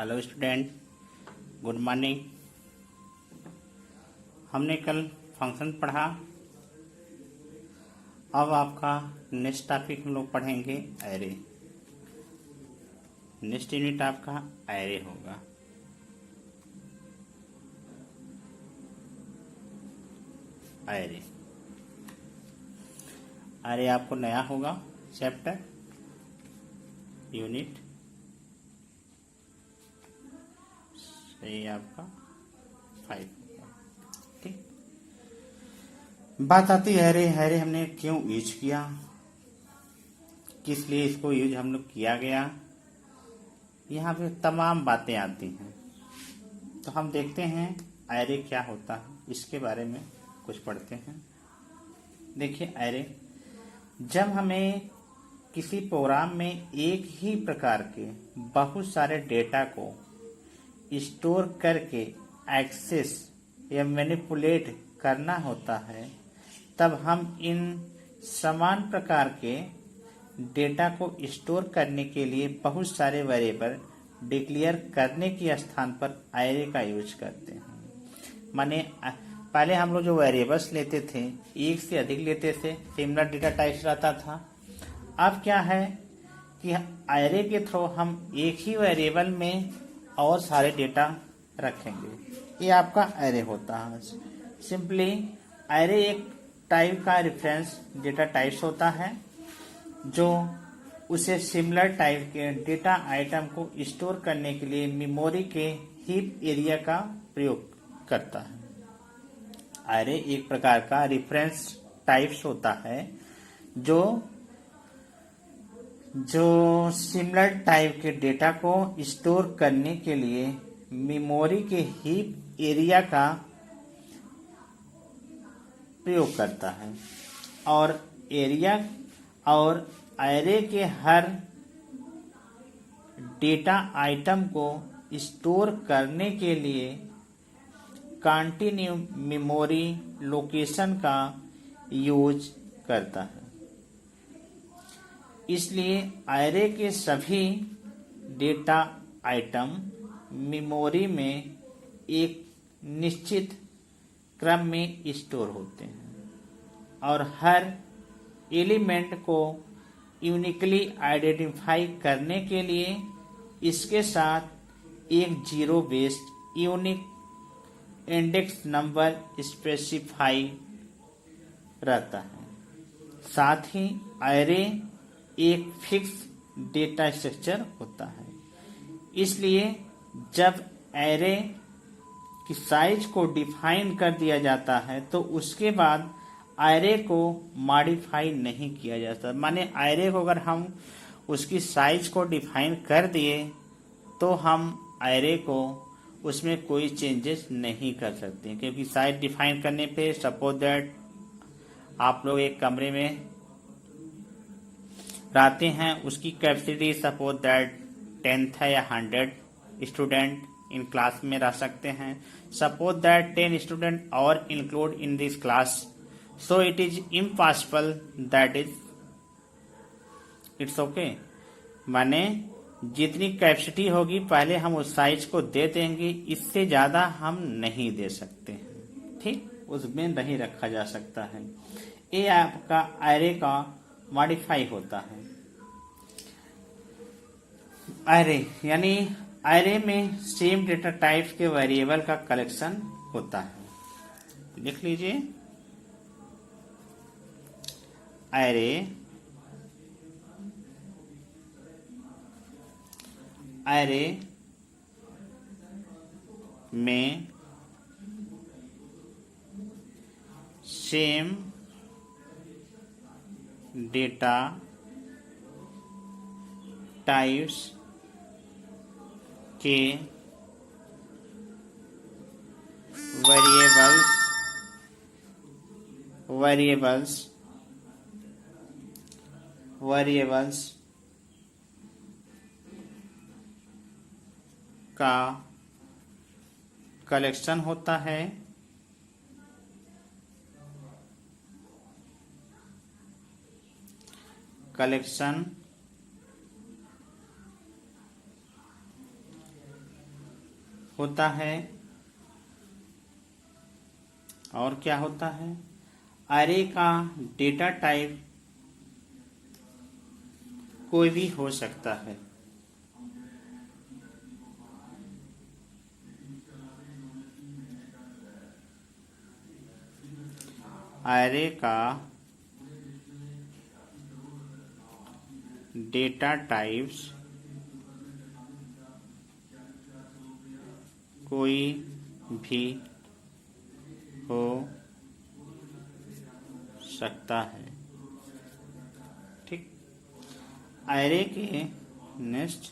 Hello student, good morning. हमने कल function पढ़ा। अब आपका नेक्स्ट टॉपिक हम लोग पढ़ेंगे एरे। नेक्स्ट यूनिट आपका एरे होगा। एरे एरे आपको नया होगा चैप्टर, यूनिट ये आपका 5 होगा। ठीक, बात आती है एरे। एरे हमने क्यों यूज किया, किस लिए इसको यूज हम लोग किया गया, यहाँ पे तमाम बातें आती हैं। तो हम देखते हैं एरे क्या होता है, इसके बारे में कुछ पढ़ते हैं। देखिए एरे, जब हमें किसी प्रोग्राम में एक ही प्रकार के बहुत सारे डेटा को स्टोर करके एक्सेस या मैनिपुलेट करना होता है, तब हम इन समान प्रकार के डेटा को स्टोर करने के लिए बहुत सारे वेरिएबल डिक्लेयर करने के स्थान पर एरे का यूज करते हैं। माने पहले हम लोग जो वेरिएबल्स लेते थे, एक से अधिक लेते थे, सिमिलर डेटा टाइप्स रहता था। अब क्या है कि एरे के थ्रू हम एक ही वेरिएबल में और सारे डेटा रखेंगे। ये आपका एरे होता है। सिंपली एरे एक टाइप का रेफरेंस डेटा टाइप्स होता है जो उसे सिमिलर टाइप के डेटा आइटम को स्टोर करने के लिए मेमोरी के हीप एरिया का प्रयोग करता है। एरे एक प्रकार का रेफरेंस टाइप्स होता है जो सिमिलर टाइप के डेटा को स्टोर करने के लिए मेमोरी के हीप एरिया का प्रयोग करता है। और एरिया और एरे के हर डेटा आइटम को स्टोर करने के लिए कंटिन्यू मेमोरी लोकेशन का यूज करता है। इसलिए एरे के सभी डेटा आइटम मेमोरी में एक निश्चित क्रम में स्टोर होते हैं और हर एलिमेंट को यूनिकली आइडेंटिफाई करने के लिए इसके साथ एक zero based unique index number specify रहता है। साथ ही एरे एक फिक्स डेटा स्ट्रक्चर होता है। इसलिए जब एरे की साइज को डिफाइन कर दिया जाता है तो उसके बाद एरे को मॉडिफाई नहीं किया जाता। माने एरे को अगर हम उसकी साइज को डिफाइन कर दिए तो हम एरे को उसमें कोई चेंजेस नहीं कर सकते, क्योंकि साइज डिफाइन करने पे सपोज दैट आप लोग एक कमरे में रहते हैं, उसकी कैपेसिटी सपोज दैट 10 है या 100 स्टूडेंट इन क्लास में रह सकते हैं। सपोज दैट 10 स्टूडेंट और include in this class, so it is impossible that it's okay. माने जितनी कैपेसिटी होगी पहले हम उस साइज को दे देंगे, इससे ज्यादा हम नहीं दे सकते हैं। ठीक, उसमें नहीं रखा जा सकता है। ये आपका एरे का मॉडिफाई होता है। एरे यानी एरे में सेम डेटा टाइप्स के वेरिएबल का कलेक्शन होता है। लिख लीजिए, एरे में सेम डेटा टाइप्स के वेरिएबल्स का कलेक्शन होता है। होता है। और क्या होता है? अरे का डेटा टाइप कोई भी हो सकता है। अरे का डेटा टाइप्स कोई भी हो सकता है। ठीक। एरे के नेक्स्ट,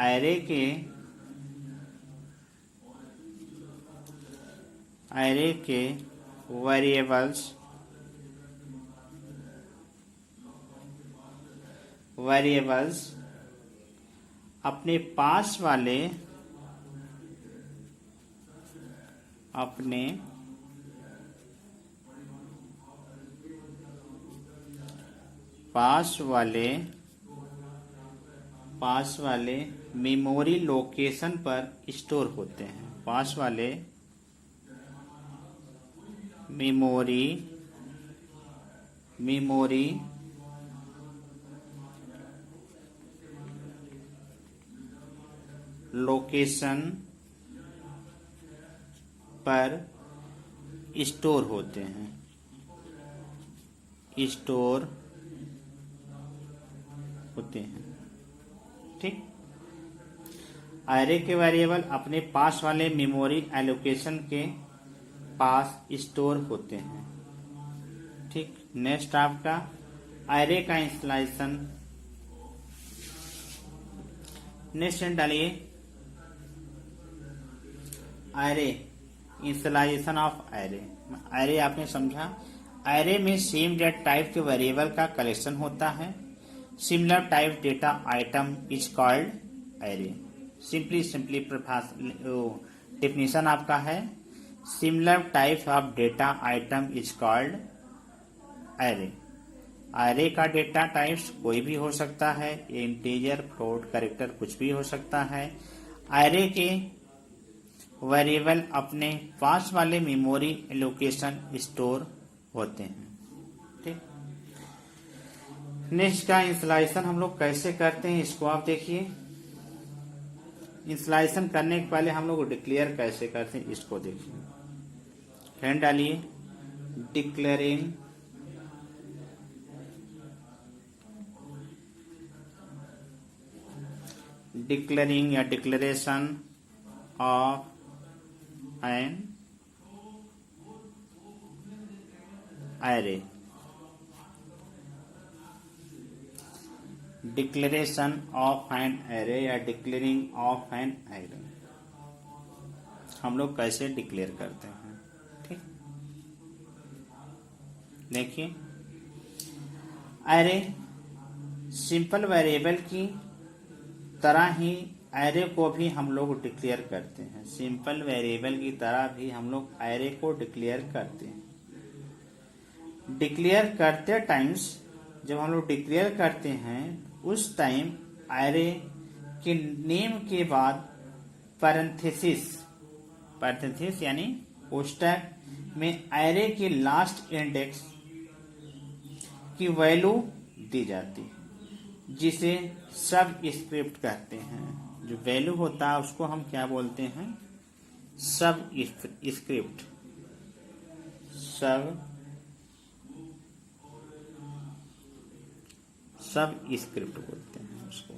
एरे के वेरिएबल्स अपने पास वाले पास वाले मेमोरी लोकेशन पर स्टोर होते हैं। पास वाले मेमोरी लोकेशन पर स्टोर होते हैं। ठीक। एरे के वेरिएबल अपने पास वाले मेमोरी एलोकेशन के पास स्टोर होते हैं। ठीक। नेक्स्ट आपका एरे का इंस्टॉलेशन। नेक्स्ट डालिए array, installation of array. Array आपने समझा, एरे में सेम डेटा टाइप के वेरिएबल का कलेक्शन होता है। Similar type data item is called array. Simply definition आपका है, similar type of data item is called array. Array का डेटा टाइप्स कोई भी हो सकता है, इंटीजर, फ्लोट, कैरेक्टर, कुछ भी हो सकता है। एरे के वेरिएबल अपने पास वाले मेमोरी लोकेशन स्टोर होते हैं। ठीक। नेक्स्ट का इंस्टॉलेशन हम लोग कैसे करते हैं, इसको आप देखिए। इंस्टॉलेशन करने के पहले हम लोग डिक्लेयर कैसे करते हैं, इसको देखिए। फ्रेंड डालिए डिक्लेयरिंग या declaration of an array. Declaration of an array या डिक्लेयरिंग ऑफ एन एरे हम लोग कैसे डिक्लेयर करते हैं। ठीक। देखिए, एरे सिंपल वेरिएबल की तरह ही एरे को भी हम लोग डिक्लेयर करते हैं। सिंपल वेरिएबल की तरह भी हम लोग एरे को डिक्लेयर करते हैं। डिक्लेयर करते टाइम्स, जब हम लोग डिक्लेयर करते हैं उस टाइम एरे के नेम के बाद पैरेंथेसिस यानी कोष्टक में एरे के लास्ट इंडेक्स की वैल्यू दी जाती है, जिसे सब स्क्रिप्ट कहते हैं। जो वैल्यू होता है उसको हम क्या बोलते हैं, सब स्क्रिप्ट। सब स्क्रिप्ट बोलते हैं उसको।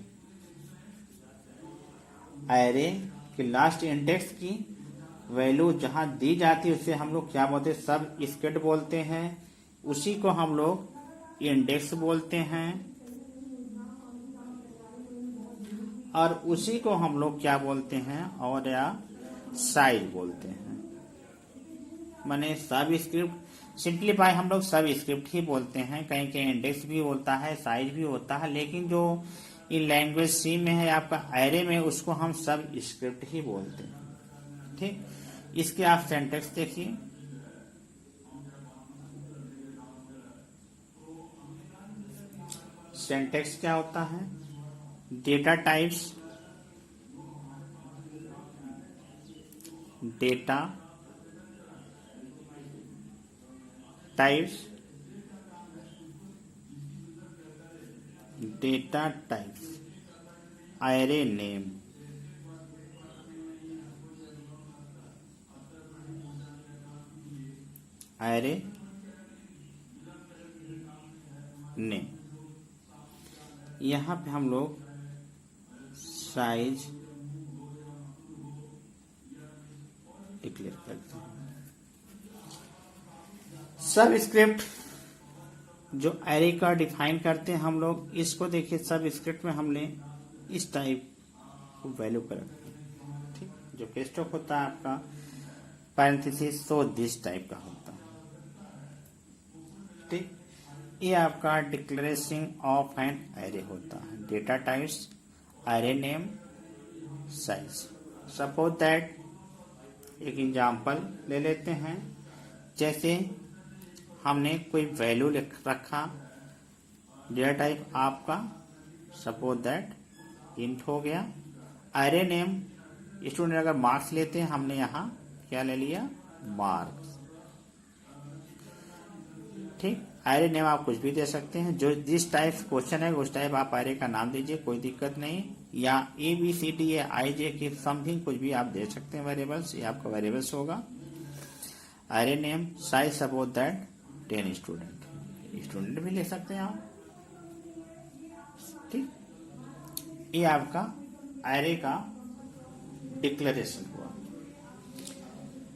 एरे के लास्ट इंडेक्स की वैल्यू जहां दी जाती है उसे हम लोग क्या बोलते हैं, सब स्क्रिप्ट बोलते हैं। उसी को हम लोग इंडेक्स बोलते हैं, और उसी को हम लोग क्या बोलते हैं, और या साइज बोलते हैं। माने सब स्क्रिप्ट सिंप्लीफाई हम लोग सब स्क्रिप्ट ही बोलते हैं। कहीं कहीं इंडेक्स भी होता है, साइज भी होता है, लेकिन जो इन लैंग्वेज सी में है आपका एरे में, उसको हम सब स्क्रिप्ट ही बोलते हैं। ठीक। इसके आप सिंटैक्स देखिए। सिंटैक्स क्या होता है, data types data types, data types, array name, array name. यहाँ पे हम लोग साइज डिक्लेयर करते हैं। सब स्क्रिप्ट जो एरे का डिफाइन करते हैं हम लोग, इसको देखिए सब स्क्रिप्ट में हमने इस टाइप को वैल्यू कर रखते हैं। ठीक, जो केस्टॉक होता है आपका पैरेंथेसिस सो दिस टाइप का होता है। ठीक, ये आपका डिक्लेरेशन ऑफ एन एरे होता है। Data types, array name, size. Suppose that एक एग्जांपल ले लेते हैं। जैसे हमने कोई वैल्यू लिख रखा, डेटा टाइप आपका सपोज दैट इंट हो गया। एरे नेम, स्टूडेंट अगर मार्क्स लेते हैं, हमने यहाँ क्या ले लिया, मार्क्स। ठीक, एरे नेम आप कुछ भी दे सकते हैं, जो जिस टाइप क्वेश्चन है उस टाइप आप एरे का नाम दीजिए, कोई दिक्कत नहीं। या ABCD या IJ की समथिंग कुछ भी आप दे सकते हैं वेरिएबल्स, ये आपका वेरिएबल्स होगा। Array name, size suppose that 10 student, student भी ले सकते हैं आप। ठीक, ये आपका एरे का डिक्लेरेशन हुआ।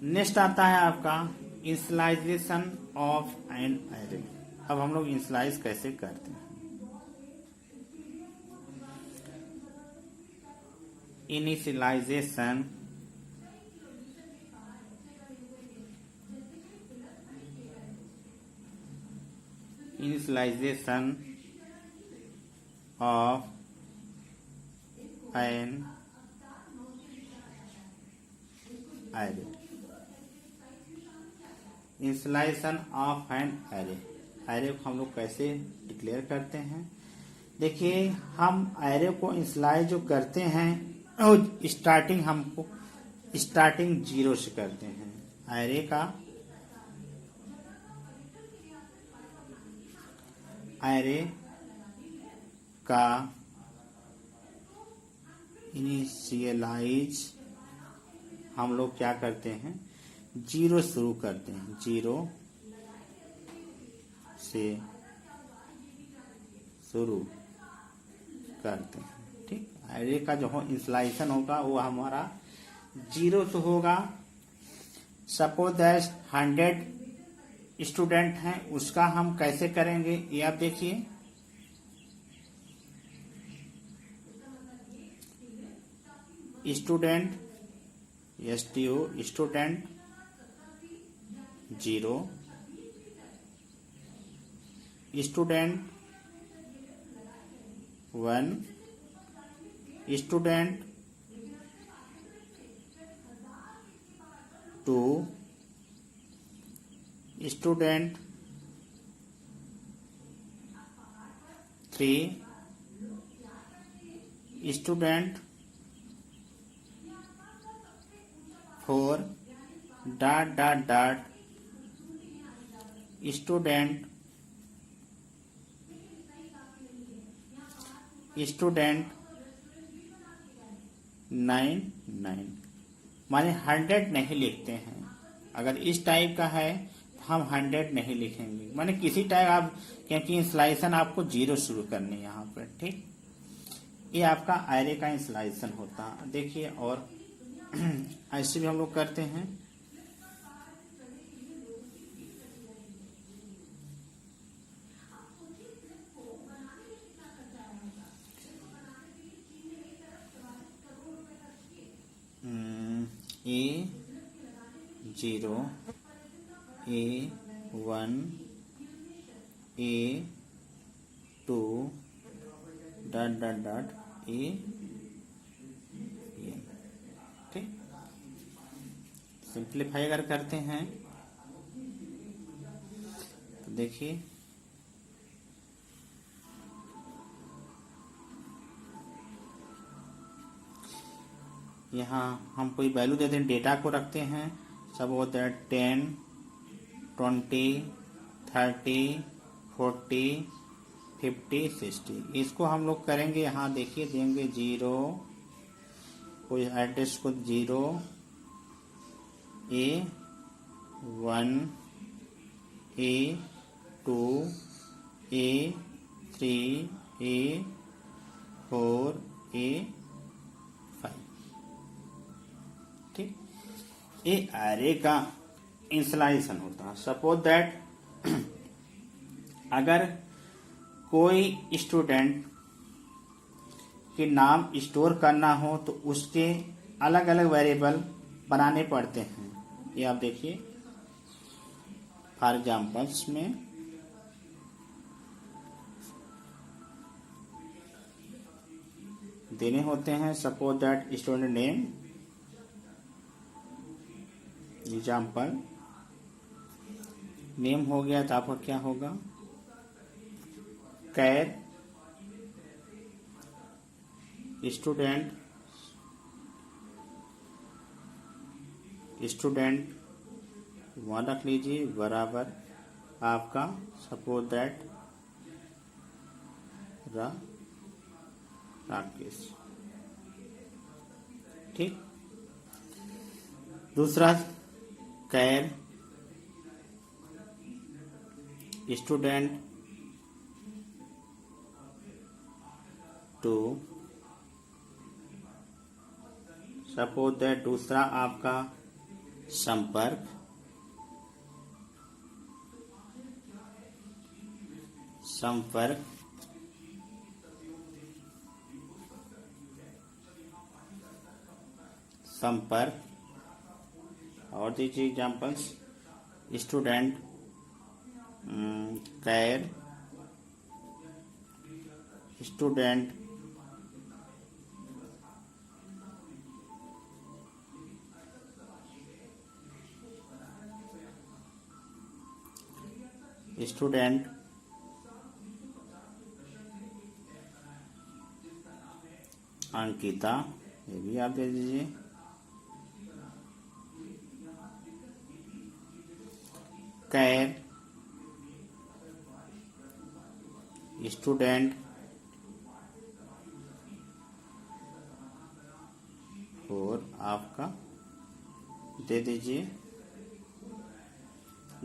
नेक्स्ट आता है आपका इनिशियलाइजेशन ऑफ एन एरे। अब हम लोग इनिशियलाइज कैसे करते हैं। Initialisation of an array. Initialisation of an array, array को हम लोग कैसे डिक्लेयर करते हैं। देखिए, हम एरे को इनिशियलाइज जो करते हैं, स्टार्टिंग हमको स्टार्टिंग 0 से करते हैं। एरे का इनिशियलाइज हम लोग क्या करते हैं, 0 शुरू करते हैं, 0 से शुरू करते हैं। ठीक, एरे का जो इनिशियलाइजेशन होगा वो हमारा 0 से होगा। सपोज दैट 100 स्टूडेंट हैं, उसका हम कैसे करेंगे ये आप देखिए। Student STU student 0, student 1, student 2, student 3, student 4 dot dot dot student 9 माने 100 नहीं लिखते हैं। अगर इस टाइप का है तो हम 100 नहीं लिखेंगे, माने किसी टाइप आप, क्योंकि इंस्लाइजेशन आपको 0 शुरू करनी है यहाँ पर। ठीक, ये आपका एरे का इंस्लाइजेशन होता है। देखिए, और ऐसे भी हम लोग करते हैं। A0, A1, A2 dot dot dot AN। ठीक, सिंप्लीफाई अगर करते हैं तो देखिए, यहाँ हम कोई वैल्यू देते हैं, डेटा को रखते हैं। Suppose that 10, 20, 30, 40, 50, 60। इसको हम लोग करेंगे, यहाँ देखिए देंगे 0, कोई एड्रेस को 0, A1, A2, A3, A4, A5। ठीक, ये एरे का इंसलाइजेशन होता है। सपोज दैट अगर कोई स्टूडेंट के नाम स्टोर करना हो तो उसके अलग अलग वेरिएबल बनाने पड़ते हैं। ये आप देखिए फॉर एग्जाम्पल्स में देने होते हैं। Suppose that student name, example name हो गया तो आपका क्या होगा, कैर स्टूडेंट, स्टूडेंट वहाँ रख लीजिए बराबर आपका सपोज दैट राकेश। ठीक, दूसरा कैर स्टूडेंट टू, सपोज दैट दूसरा आपका संपर्क, संपर्क संपर्क और दीजिए एग्जाम्पल्स, स्टूडेंट कैर स्टूडेंट स्टूडेंट अंकिता, ये भी आप दे दीजिए। कैर स्टूडेंट और आपका दे दीजिए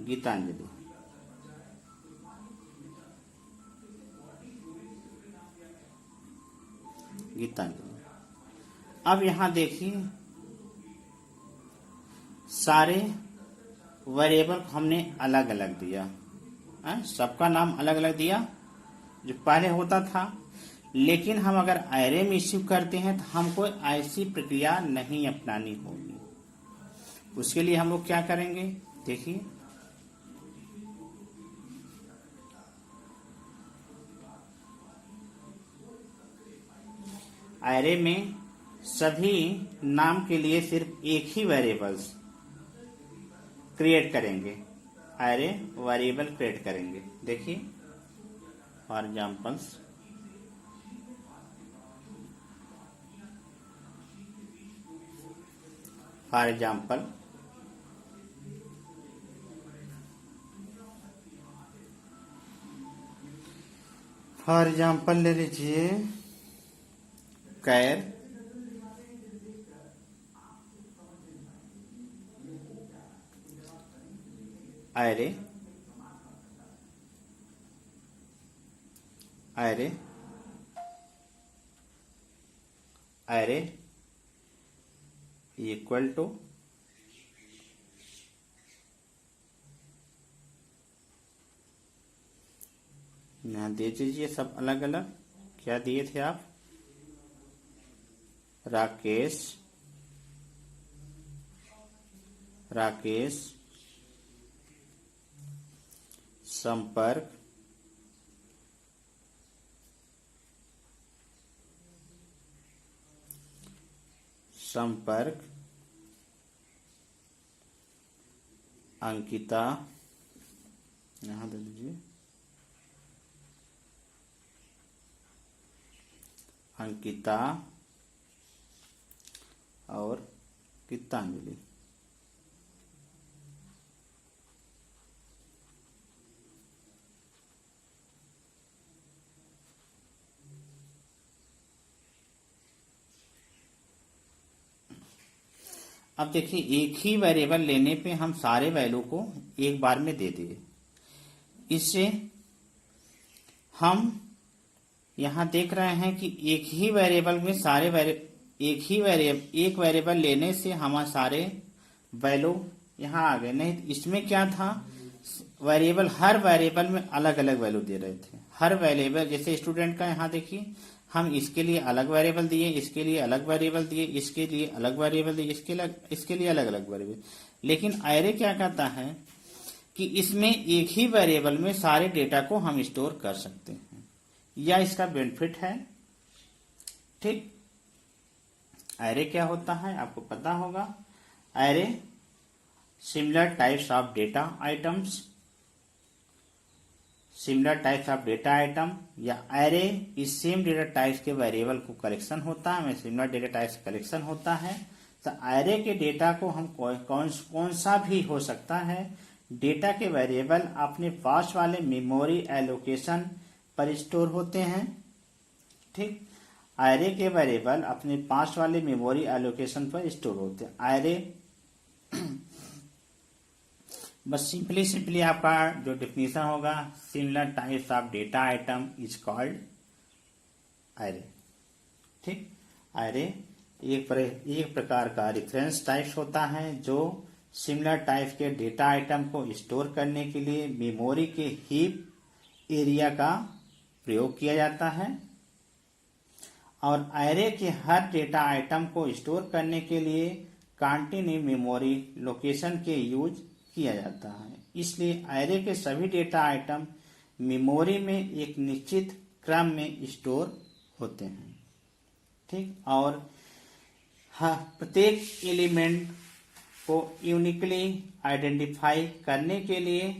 गीतांजलि। गीतांजलि। अब यहां देखिए सारे वेरिएबल हमने अलग अलग दिया, सबका नाम अलग अलग दिया जो पहले होता था। लेकिन हम अगर एरे में इश्यू करते हैं तो हमको ऐसी प्रक्रिया नहीं अपनानी होगी। उसके लिए हम लोग क्या करेंगे, देखिए एरे में सभी नाम के लिए सिर्फ एक ही वेरिएबल्स क्रिएट करेंगे, एरे वेरिएबल क्रिएट करेंगे। देखिए for examples for example for example ले लीजिए char array array array equal to यहाँ दे दीजिए सब अलग अलग। क्या दिए थे आप, राकेश राकेश संपर्क संपर्क अंकिता, यहाँ दे दीजिए अंकिता और गीतांजलि। अब देखिए, एक ही वेरिएबल लेने पे हम सारे वैल्यू को एक बार में दे दिए। इससे हम यहां देख रहे हैं कि एक ही वेरिएबल में एक वेरिएबल लेने से हमारे सारे वैल्यू यहां आ गए। नहीं, इसमें क्या था, वेरिएबल हर वेरिएबल में अलग अलग वैल्यू दे रहे थे। हर वेरिएबल, जैसे स्टूडेंट का यहाँ देखिए, हम इसके लिए अलग वेरिएबल दिए, इसके लिए अलग वेरिएबल दिए, इसके लिए अलग वेरिएबल दिए, इसके लिए अलग अलग वेरिएबल। लेकिन एरे क्या कहता है कि इसमें एक ही वेरिएबल में सारे डेटा को हम स्टोर कर सकते हैं, या इसका बेनिफिट है। ठीक, एरे क्या होता है आपको पता होगा। Array similar types of data items, similar types of data item, या एरे इस सेम डेटा टाइप्स के वेरिएबल को कलेक्शन होता है, सिमिलर डेटा टाइप्स कलेक्शन होता है। तो एरे के डेटा को हम कौन सा भी हो सकता है, डेटा के वेरिएबल अपने पास वाले मेमोरी एलोकेशन पर स्टोर होते हैं। ठीक, एरे के वेरिएबल अपने पास वाले मेमोरी एलोकेशन पर स्टोर होते हैं। एरे बस सिंपली आपका जो डेफिनेशन होगा, similar types of data item is called array. ठीक, एरे एक प्रकार का रेफरेंस टाइप्स होता है जो सिमिलर टाइप्स के डेटा आइटम को स्टोर करने के लिए मेमोरी के हीप एरिया का प्रयोग किया जाता है। और एरे के हर डेटा आइटम को स्टोर करने के लिए कंटिन्यू मेमोरी लोकेशन के यूज किया जाता है। इसलिए एरे के सभी डेटा आइटम मेमोरी में एक निश्चित क्रम में स्टोर होते हैं। ठीक, और प्रत्येक एलिमेंट को यूनिकली आइडेंटिफाई करने के लिए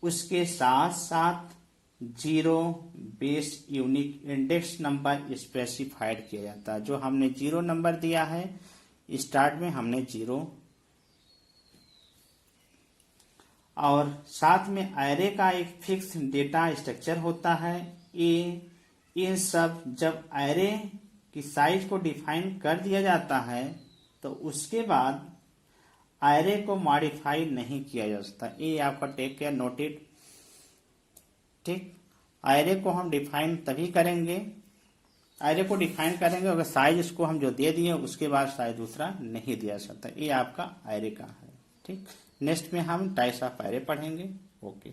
उसके साथ साथ 0 base unique index number specified किया जाता है। जो हमने 0 नंबर दिया है, स्टार्ट में हमने 0, और साथ में एरे का एक फिक्स डेटा स्ट्रक्चर होता है। इन सब जब एरे की साइज को डिफाइन कर दिया जाता है तो उसके बाद एरे को मॉडिफाई नहीं किया जा सकता। ये आपका टेक केयर नोटेड। ठीक, एरे को हम डिफाइन तभी करेंगे, एरे को डिफाइन करेंगे अगर साइज उसको हम जो दे दिए उसके बाद साइज दूसरा नहीं दिया सकता। ये आपका एरे का है। ठीक, नेक्स्ट में हम टाइप्स ऑफ एरे पढ़ेंगे। ओके।